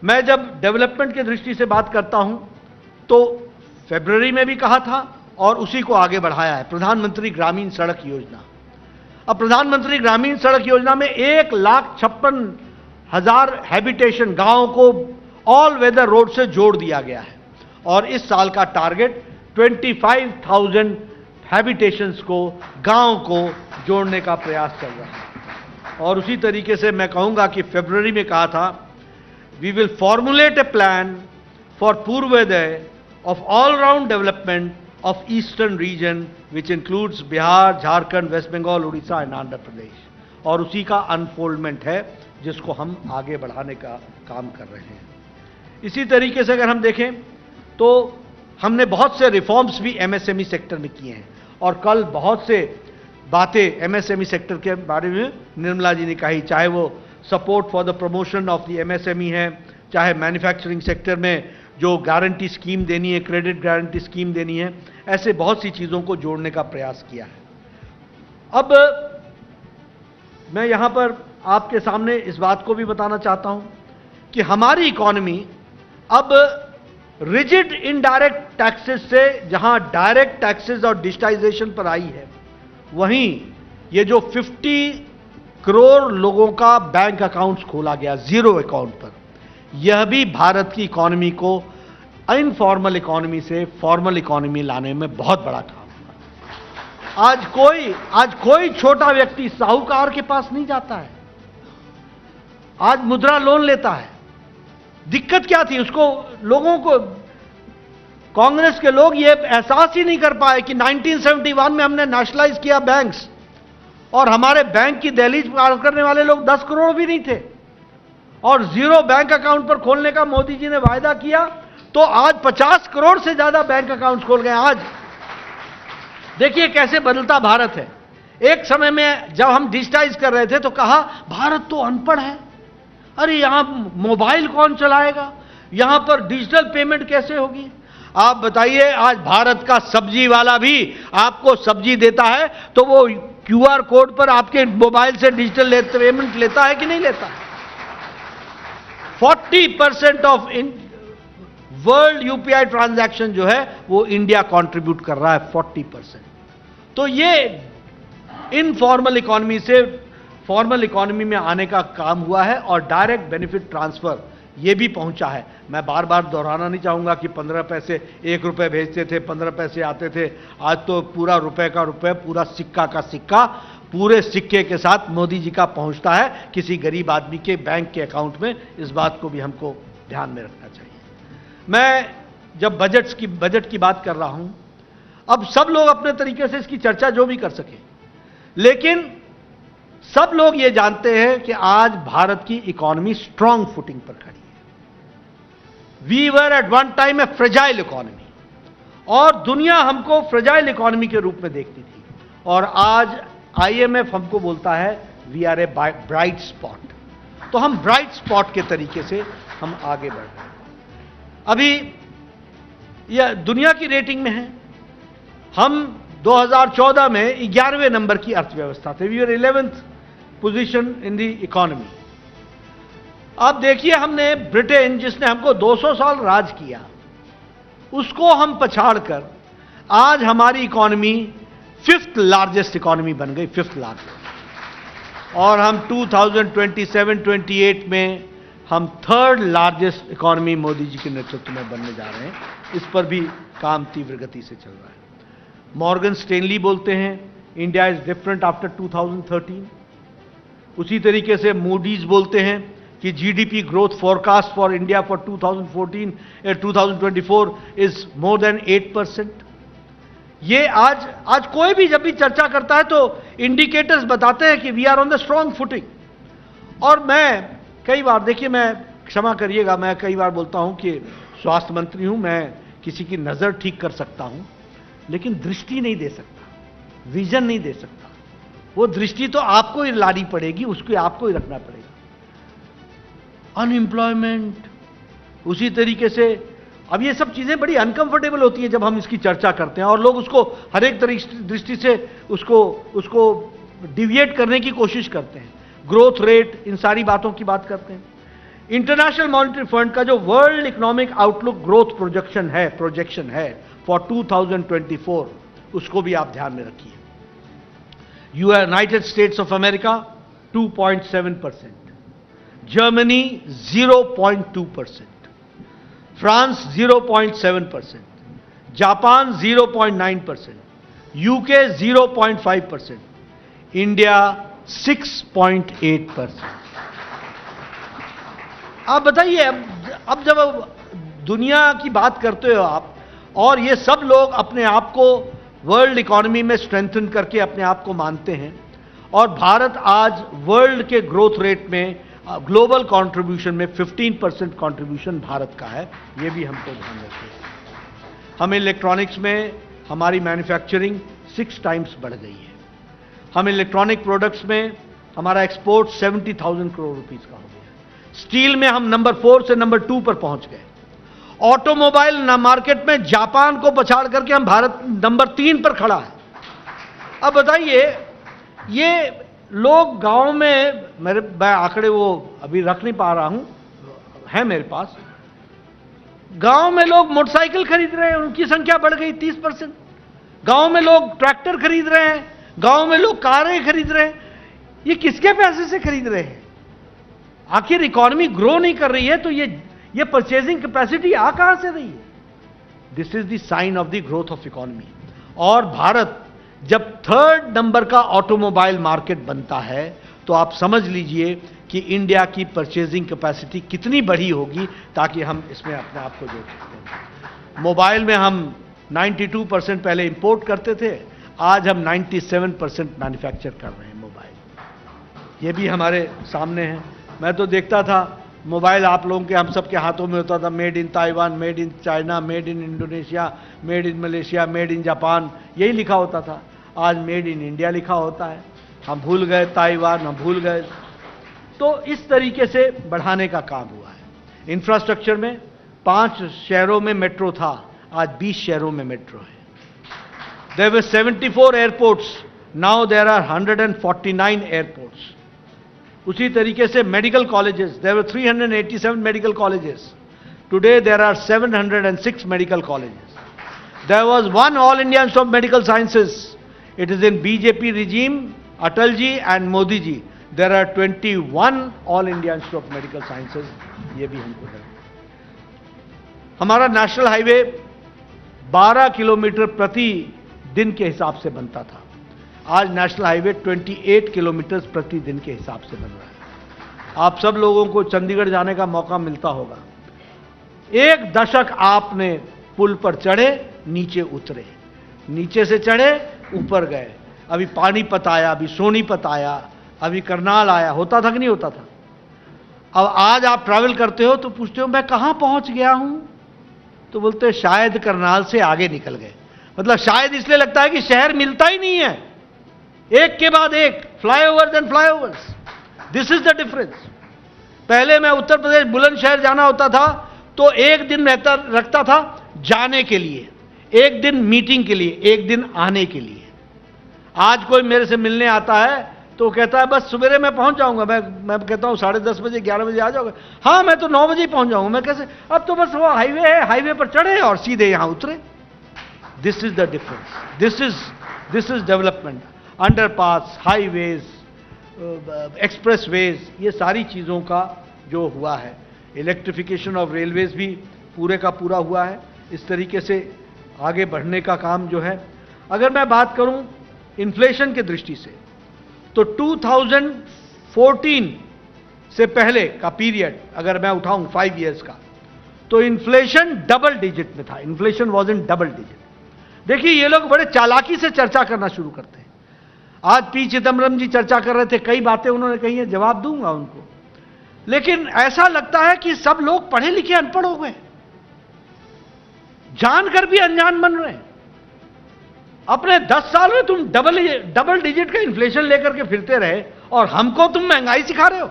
मैं जब डेवलपमेंट की दृष्टि से बात करता हूं तो फरवरी में भी कहा था और उसी को आगे बढ़ाया है, प्रधानमंत्री ग्रामीण सड़क योजना। अब प्रधानमंत्री ग्रामीण सड़क योजना में 1,56,000 हैबिटेशन गांवों को ऑल वेदर रोड से जोड़ दिया गया है और इस साल का टारगेट 25,000 हैबिटेशंस को, गांव को जोड़ने का प्रयास चल रहा है। और उसी तरीके से मैं कहूंगा कि फरवरी में कहा था, we will formulate a plan for Purvodaya of all round development of eastern region which includes Bihar, Jharkhand, West Bengal, Orissa and Andhra Pradesh. और उसी का अनफोल्डमेंट है जिसको हम आगे बढ़ाने का काम कर रहे हैं। इसी तरीके से अगर हम देखें तो हमने बहुत से रिफॉर्म्स भी एमएसएमई सेक्टर में किए हैं और कल बहुत से बातें एमएसएमई सेक्टर के बारे में निर्मला जी ने कही, चाहे वो support for the promotion of the MSME है, चाहे मैन्युफैक्चरिंग सेक्टर में जो गारंटी स्कीम देनी है, क्रेडिट गारंटी स्कीम देनी है, ऐसे बहुत सी चीजों को जोड़ने का प्रयास किया है। अब मैं यहां पर आपके सामने इस बात को भी बताना चाहता हूं कि हमारी इकोनॉमी अब रिजिड इनडायरेक्ट टैक्सेस से जहां डायरेक्ट टैक्सेस और डिजिटाइजेशन पर आई है, वहीं ये जो 50 करोड़ लोगों का बैंक अकाउंट्स खोला गया जीरो अकाउंट पर, यह भी भारत की इकोनॉमी को इनफॉर्मल इकोनॉमी से फॉर्मल इकोनॉमी लाने में बहुत बड़ा काम है। आज कोई छोटा व्यक्ति साहूकार के पास नहीं जाता है। आज मुद्रा लोन लेता है। दिक्कत क्या थी उसको, लोगों को, कांग्रेस के लोग ये एहसास ही नहीं कर पाए कि 1971 में हमने नेशनलाइज किया बैंक्स, और हमारे बैंक की दहलीज पार करने वाले लोग 10 करोड़ भी नहीं थे, और जीरो बैंक अकाउंट पर खोलने का मोदी जी ने वायदा किया, तो आज 50 करोड़ से ज्यादा बैंक अकाउंट खोल गए। आज देखिए कैसे बदलता भारत है। एक समय में जब हम डिजिटाइज कर रहे थे तो कहा भारत तो अनपढ़ है, अरे यहां मोबाइल कौन चलाएगा, यहां पर डिजिटल पेमेंट कैसे होगी। आप बताइए, आज भारत का सब्जी वाला भी आपको सब्जी देता है तो वो क्यूआर कोड पर आपके मोबाइल से डिजिटल पेमेंट लेता है कि नहीं लेता है। 40% ऑफ वर्ल्ड यूपीआई ट्रांजैक्शन जो है वो इंडिया कंट्रीब्यूट कर रहा है, 40%। तो ये इनफॉर्मल इकोनॉमी से फॉर्मल इकोनॉमी में आने का काम हुआ है, और डायरेक्ट बेनिफिट ट्रांसफर ये भी पहुंचा है। मैं बार बार दोहराना नहीं चाहूंगा कि 15 पैसे 1 रुपए भेजते थे, 15 पैसे आते थे। आज तो पूरा रुपए का रुपए, पूरा सिक्का का सिक्का, पूरे सिक्के के साथ मोदी जी का पहुंचता है किसी गरीब आदमी के बैंक के अकाउंट में। इस बात को भी हमको ध्यान में रखना चाहिए। मैं जब बजट की बात कर रहा हूं, अब सब लोग अपने तरीके से इसकी चर्चा जो भी कर सके, लेकिन सब लोग ये जानते हैं कि आज भारत की इकोनॉमी स्ट्रांग फुटिंग पर खड़ी है। We were at one time a fragile economy, और दुनिया हमको फ्रेजाइल इकोनॉमी के रूप में देखती थी, और आज आईएमएफ हमको बोलता है we are a bright spot. तो हम ब्राइट स्पॉट के तरीके से हम आगे बढ़ रहे हैं। अभी यह दुनिया की रेटिंग में है, हम 2014 में 11वें नंबर की अर्थव्यवस्था थे। We were 11th position in the economy. अब देखिए, हमने ब्रिटेन जिसने हमको 200 साल राज किया, उसको हम पछाड़कर आज हमारी इकोनॉमी 5th लार्जेस्ट इकोनॉमी बन गई, 5th लार्जेस्ट। और हम 2027-28 में हम 3rd largest economy Modi ji के नेतृत्व में बनने जा रहे हैं। इस पर भी काम तीव्र गति से चल रहा है। मॉर्गन स्टेनली बोलते हैं इंडिया इज डिफरेंट आफ्टर 2013। उसी तरीके से मूडीज बोलते हैं कि GDP growth forecast for India for 2024 is more than 8%। ये आज कोई भी जब भी चर्चा करता है तो इंडिकेटर्स बताते हैं कि we are on the strong footing. और मैं कई बार, देखिए, मैं क्षमा करिएगा, मैं कई बार बोलता हूं कि स्वास्थ्य मंत्री हूं, मैं किसी की नजर ठीक कर सकता हूं, लेकिन दृष्टि नहीं दे सकता, विजन नहीं दे सकता। वो दृष्टि तो आपको ही लानी पड़ेगी, उसको आपको ही रखना पड़ेगा। अनएम्प्लॉयमेंट, उसी तरीके से अब ये सब चीजें बड़ी अनकंफर्टेबल होती है जब हम इसकी चर्चा करते हैं, और लोग उसको हर एक दृष्टि से उसको डिविएट करने की कोशिश करते हैं। ग्रोथ रेट, इन सारी बातों की बात करते हैं। इंटरनेशनल मॉनिटरी फंड का जो world economic outlook growth projection है फॉर 2024, उसको भी आप ध्यान में रखिए। United states of America 2.7%, Germany 0.2%, France 0.7%, Japan 0.9%, UK 0.5%, India 6.8%। आप बताइए, अब जब दुनिया की बात करते हो आप, और ये सब लोग अपने आप को वर्ल्ड इकोनॉमी में स्ट्रेंथन करके अपने आप को मानते हैं, और भारत आज वर्ल्ड के ग्रोथ रेट में, ग्लोबल कंट्रीब्यूशन में 15% कंट्रीब्यूशन भारत का है, ये भी हमको ध्यान रखना है। हम इलेक्ट्रॉनिक्स में हमारी मैन्युफैक्चरिंग 6 टाइम्स बढ़ गई है। हम इलेक्ट्रॉनिक प्रोडक्ट्स में हमारा एक्सपोर्ट 70,000 करोड़ रुपीस का हो गया। स्टील में हम नंबर 4 से नंबर 2 पर पहुंच गए। ऑटोमोबाइल मार्केट में जापान को पछाड़ करके हम भारत नंबर 3 पर खड़ा है। अब बताइए, ये लोग गांव में, मैं आंकड़े वो अभी रख नहीं पा रहा हूं, है मेरे पास, गांव में लोग मोटरसाइकिल खरीद रहे हैं, उनकी संख्या बढ़ गई 30%। गांव में लोग ट्रैक्टर खरीद रहे हैं, गांव में लोग कारें खरीद रहे हैं। ये किसके पैसे से खरीद रहे हैं? आखिर इकोनॉमी ग्रो नहीं कर रही है तो ये परचेजिंग कैपेसिटी आ कहां से रही है? This is the sign of the growth of economy. और भारत जब 3rd नंबर का ऑटोमोबाइल मार्केट बनता है तो आप समझ लीजिए कि इंडिया की परचेजिंग कैपेसिटी कितनी बड़ी होगी, ताकि हम इसमें अपने आप को जोड़ सकते हैं। मोबाइल में हम 92% पहले इंपोर्ट करते थे, आज हम 97% मैन्युफैक्चर कर रहे हैं मोबाइल। ये भी हमारे सामने है। मैं तो देखता था मोबाइल आप लोगों के, हम सबके हाथों में होता था, made in Taiwan, made in China, made in Indonesia, made in Malaysia, made in Japan, यही लिखा होता था। आज मेड इन इंडिया लिखा होता है। हम भूल गए ताइवान, हम भूल गए। तो इस तरीके से बढ़ाने का काम हुआ है। इंफ्रास्ट्रक्चर में 5 शहरों में मेट्रो था, आज 20 शहरों में मेट्रो है। There were 74 airports, now there are 149 airports. उसी तरीके से medical colleges, there were 387 medical colleges, today there are 706 medical colleges. There was one All India Institute of Medical Sciences. It is in BJP regime, Atal ji and Modi ji. There are 21 All India Institute of Medical Sciences. ये भी हमको है। हमारा national highway 12 kilometre प्रति दिन के हिसाब से बनता था, आज नेशनल हाईवे 28 किलोमीटर प्रति दिन के हिसाब से बन रहा है। आप सब लोगों को चंडीगढ़ जाने का मौका मिलता होगा। 1 दशक आपने पुल पर चढ़े, नीचे उतरे, नीचे से चढ़े, ऊपर गए। अभी पानीपत आया, अभी सोनीपत आया, अभी करनाल आया, होता था कि नहीं होता था? अब आज आप ट्रैवल करते हो तो पूछते हो मैं कहां पहुंच गया हूं, तो बोलते हैं शायद करनाल से आगे निकल गए। मतलब शायद इसलिए लगता है कि शहर मिलता ही नहीं है, एक के बाद एक, flyovers and flyovers. This is the difference. पहले मैं उत्तर प्रदेश बुलंदशहर जाना होता था तो 1 दिन रखता था जाने के लिए, 1 दिन मीटिंग के लिए, 1 दिन आने के लिए। आज कोई मेरे से मिलने आता है तो कहता है बस सवेरे मैं पहुंच जाऊंगा। मैं कहता हूं 10:30 बजे, 11 बजे आ जाओगे? हाँ मैं तो 9 बजे ही पहुंच जाऊंगा। मैं कैसे? अब तो बस वो हाईवे है, हाईवे पर चढ़े और सीधे यहां उतरे। This is the difference. This is development. Underpass, highways, expressways, ये सारी चीजों का जो हुआ है। इलेक्ट्रिफिकेशन ऑफ रेलवेज भी पूरे का पूरा हुआ है। इस तरीके से आगे बढ़ने का काम जो है। अगर मैं बात करूं इन्फ्लेशन की दृष्टि से, तो 2014 से पहले का पीरियड अगर मैं उठाऊं 5 इयर्स का, तो इन्फ्लेशन डबल डिजिट में था। Inflation was in double digit. देखिए ये लोग बड़े चालाकी से चर्चा करना शुरू करते हैं। आज पी चिदम्बरम जी चर्चा कर रहे थे, कई बातें उन्होंने कही है, जवाब दूंगा उनको। लेकिन ऐसा लगता है कि सब लोग पढ़े लिखे अनपढ़ हो गए, जानकर भी अनजान बन रहे हैं। अपने 10 साल में तुम डबल डिजिट का इन्फ्लेशन लेकर के फिरते रहे और हमको तुम महंगाई सिखा रहे हो।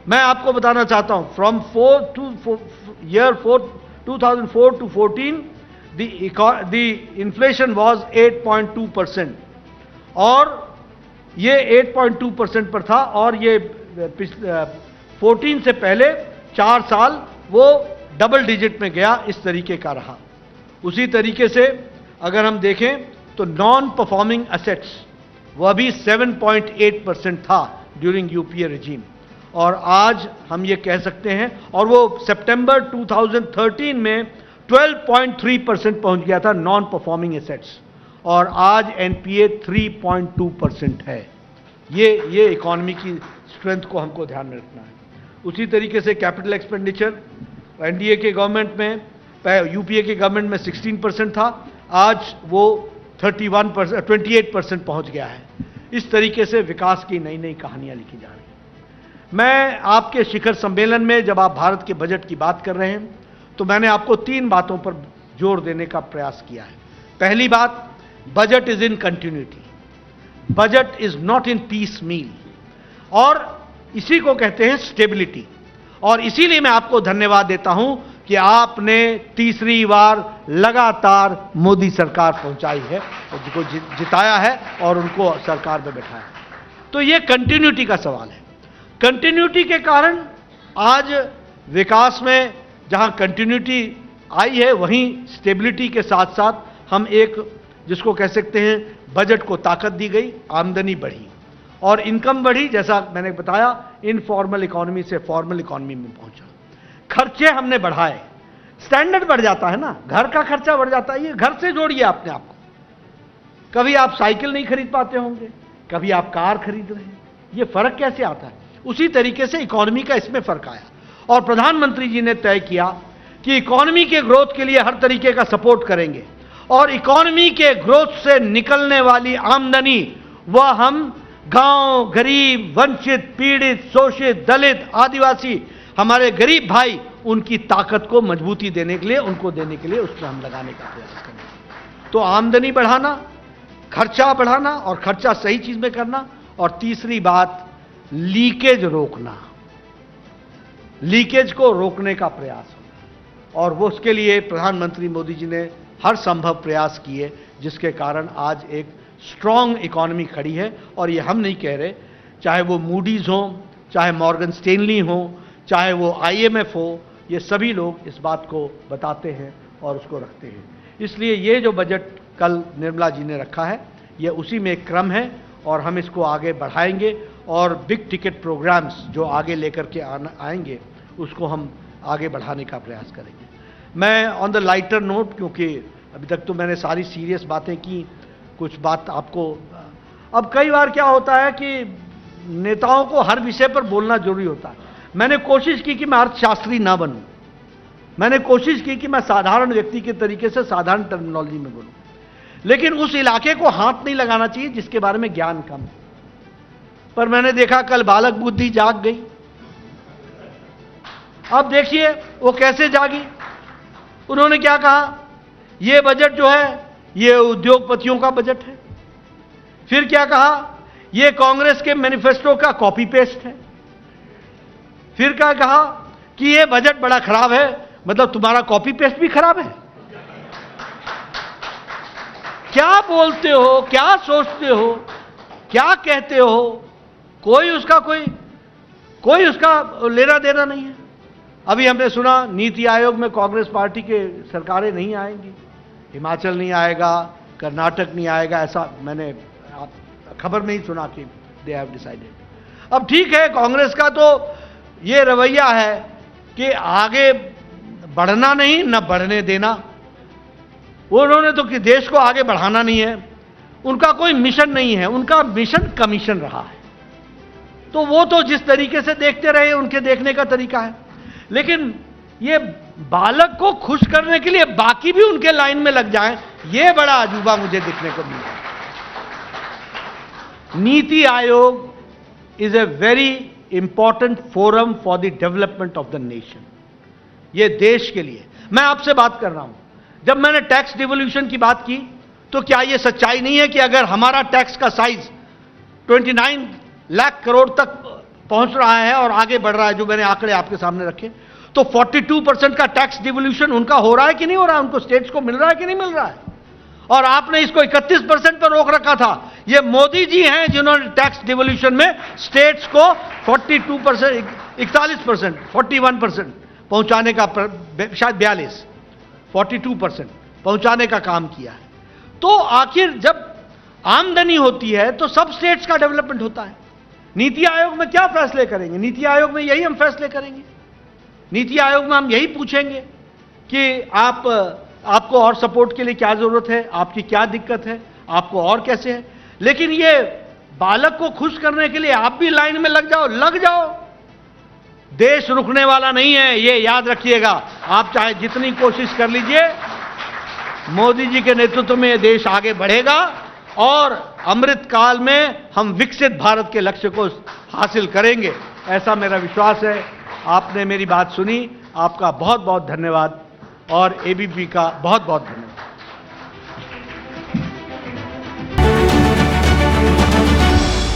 मैं आपको बताना चाहता हूं, from 2004 to 14 the inflation was 8.2% और ये 8.2% पर था, और ये 14 से पहले 4 साल वो डबल डिजिट में गया। इस तरीके का रहा। उसी तरीके से अगर हम देखें तो नॉन परफॉर्मिंग एसेट्स वह भी 7.8% था ड्यूरिंग यूपीए रिजीम, और आज हम ये कह सकते हैं, और वो सितंबर 2013 में 12.3% पहुंच गया था नॉन परफॉर्मिंग एसेट्स, और आज एनपीए 3.2% है। ये इकोनॉमी की स्ट्रेंथ को हमको ध्यान में रखना है। उसी तरीके से कैपिटल एक्सपेंडिचर एनडीए के गवर्नमेंट में, यूपीए के गवर्नमेंट में 16% था, आज वो 28% पहुंच गया है। इस तरीके से विकास की नई नई कहानियां लिखी जा रही हैं। मैं आपके शिखर सम्मेलन में जब आप भारत के बजट की बात कर रहे हैं तो मैंने आपको 3 बातों पर जोर देने का प्रयास किया है। पहली बात, budget is in continuity, budget is not in piecemeal, और इसी को कहते हैं स्टेबिलिटी। और इसीलिए मैं आपको धन्यवाद देता हूं कि आपने तीसरी बार लगातार मोदी सरकार पहुंचाई है, उनको जिताया है और उनको सरकार में बैठाया है। तो ये कंटिन्यूटी का सवाल है। कंटिन्यूटी के कारण आज विकास में जहां कंटिन्यूटी आई है, वहीं स्टेबिलिटी के साथ साथ हम एक जिसको कह सकते हैं बजट को ताकत दी गई, आमदनी बढ़ी और इनकम बढ़ी। जैसा मैंने बताया, इनफॉर्मल इकोनॉमी से फॉर्मल इकोनॉमी में पहुंचा। खर्चे हमने बढ़ाए, स्टैंडर्ड बढ़ जाता है ना, घर का खर्चा बढ़ जाता है। ये घर से जोड़िए अपने आप को। कभी आप साइकिल नहीं खरीद पाते होंगे, कभी आप कार खरीद रहे हैं। ये फर्क कैसे आता है? उसी तरीके से इकोनॉमी का इसमें फर्क आया और प्रधानमंत्री जी ने तय किया कि इकोनॉमी के ग्रोथ के लिए हर तरीके का सपोर्ट करेंगे और इकोनॉमी के ग्रोथ से निकलने वाली आमदनी वह हम गांव, गरीब, वंचित, पीड़ित, शोषित, दलित, आदिवासी, हमारे गरीब भाई, उनकी ताकत को मजबूती देने के लिए, उनको देने के लिए उसमें हम लगाने का प्रयास करेंगे। तो आमदनी बढ़ाना, खर्चा बढ़ाना और खर्चा सही चीज में करना। और तीसरी बात, लीकेज रोकना, लीकेज को रोकने का प्रयास होगा और वो उसके लिए प्रधानमंत्री मोदी जी ने हर संभव प्रयास किए, जिसके कारण आज एक स्ट्रांग इकोनॉमी खड़ी है। और ये हम नहीं कह रहे, चाहे वो मूडीज हो, चाहे मॉर्गन स्टेनली हो, चाहे वो IMF हो, ये सभी लोग इस बात को बताते हैं और उसको रखते हैं। इसलिए ये जो बजट कल निर्मला जी ने रखा है, ये उसी में एक क्रम है और हम इसको आगे बढ़ाएंगे और बिग टिकट प्रोग्राम्स जो आगे लेकर के आएंगे उसको हम आगे बढ़ाने का प्रयास करेंगे। मैं ऑन द लाइटर नोट, क्योंकि अभी तक तो मैंने सारी सीरियस बातें की, कुछ बात आपको, अब कई बार क्या होता है कि नेताओं को हर विषय पर बोलना जरूरी होता है। मैंने कोशिश की कि मैं अर्थशास्त्री ना बनूं, मैंने कोशिश की कि मैं साधारण व्यक्ति के तरीके से साधारण टर्मिनोलॉजी में बोलूं, लेकिन उस इलाके को हाथ नहीं लगाना चाहिए जिसके बारे में ज्ञान कम है। पर मैंने देखा कल बालक बुद्धि जाग गई। अब देखिए वो कैसे जागी। उन्होंने क्या कहा, यह बजट जो है ये उद्योगपतियों का बजट है। फिर क्या कहा, यह कांग्रेस के मैनिफेस्टो का कॉपी पेस्ट है। फिर क्या कहा कि यह बजट बड़ा खराब है, मतलब तुम्हारा कॉपी पेस्ट भी खराब है। क्या बोलते हो, क्या सोचते हो, क्या कहते हो, कोई उसका लेना देना नहीं है। अभी हमने सुना नीति आयोग में कांग्रेस पार्टी के सरकारें नहीं आएंगी, हिमाचल नहीं आएगा, कर्नाटक नहीं आएगा, ऐसा मैंने खबर में ही सुना कि दे हैव डिसाइडेड। अब ठीक है, कांग्रेस का तो ये रवैया है कि आगे बढ़ना नहीं, न बढ़ने देना। उन्होंने तो कि देश को आगे बढ़ाना नहीं है, उनका कोई मिशन नहीं है, उनका मिशन कमीशन रहा है। तो वो तो जिस तरीके से देखते रहे, उनके देखने का तरीका है। लेकिन ये बालक को खुश करने के लिए बाकी भी उनके लाइन में लग जाएं, ये बड़ा अजूबा मुझे दिखने को मिला। NITI Aayog is a very important forum for the development of the nation. ये देश के लिए मैं आपसे बात कर रहा हूं। जब मैंने टैक्स डिवोल्यूशन की बात की, तो क्या यह सच्चाई नहीं है कि अगर हमारा टैक्स का साइज 29 लाख करोड़ तक पहुंच रहा है और आगे बढ़ रहा है, जो मैंने आंकड़े आपके सामने रखे, तो 42% का टैक्स डिवोल्यूशन उनका हो रहा है कि नहीं हो रहा है, उनको स्टेट्स को मिल रहा है कि नहीं मिल रहा है। और आपने इसको 31% पर रोक रखा था। ये मोदी जी हैं जिन्होंने टैक्स डिवोल्यूशन में स्टेट्स को 42%, 41%, 41% पहुंचाने का, शायद 42% पहुंचाने का काम किया है। तो आखिर जब आमदनी होती है तो सब स्टेट्स का डेवलपमेंट होता है। नीति आयोग में क्या फैसले करेंगे? नीति आयोग में यही हम फैसले करेंगे। नीति आयोग में हम यही पूछेंगे कि आपको और सपोर्ट के लिए क्या जरूरत है, आपकी क्या दिक्कत है, आपको और कैसे है। लेकिन ये बालक को खुश करने के लिए आप भी लाइन में लग जाओ। देश रुकने वाला नहीं है, ये याद रखिएगा। आप चाहे जितनी कोशिश कर लीजिए, मोदी जी के नेतृत्व में यह देश आगे बढ़ेगा और अमृत काल में हम विकसित भारत के लक्ष्य को हासिल करेंगे, ऐसा मेरा विश्वास है। आपने मेरी बात सुनी, आपका बहुत बहुत धन्यवाद और ABP का बहुत बहुत धन्यवाद।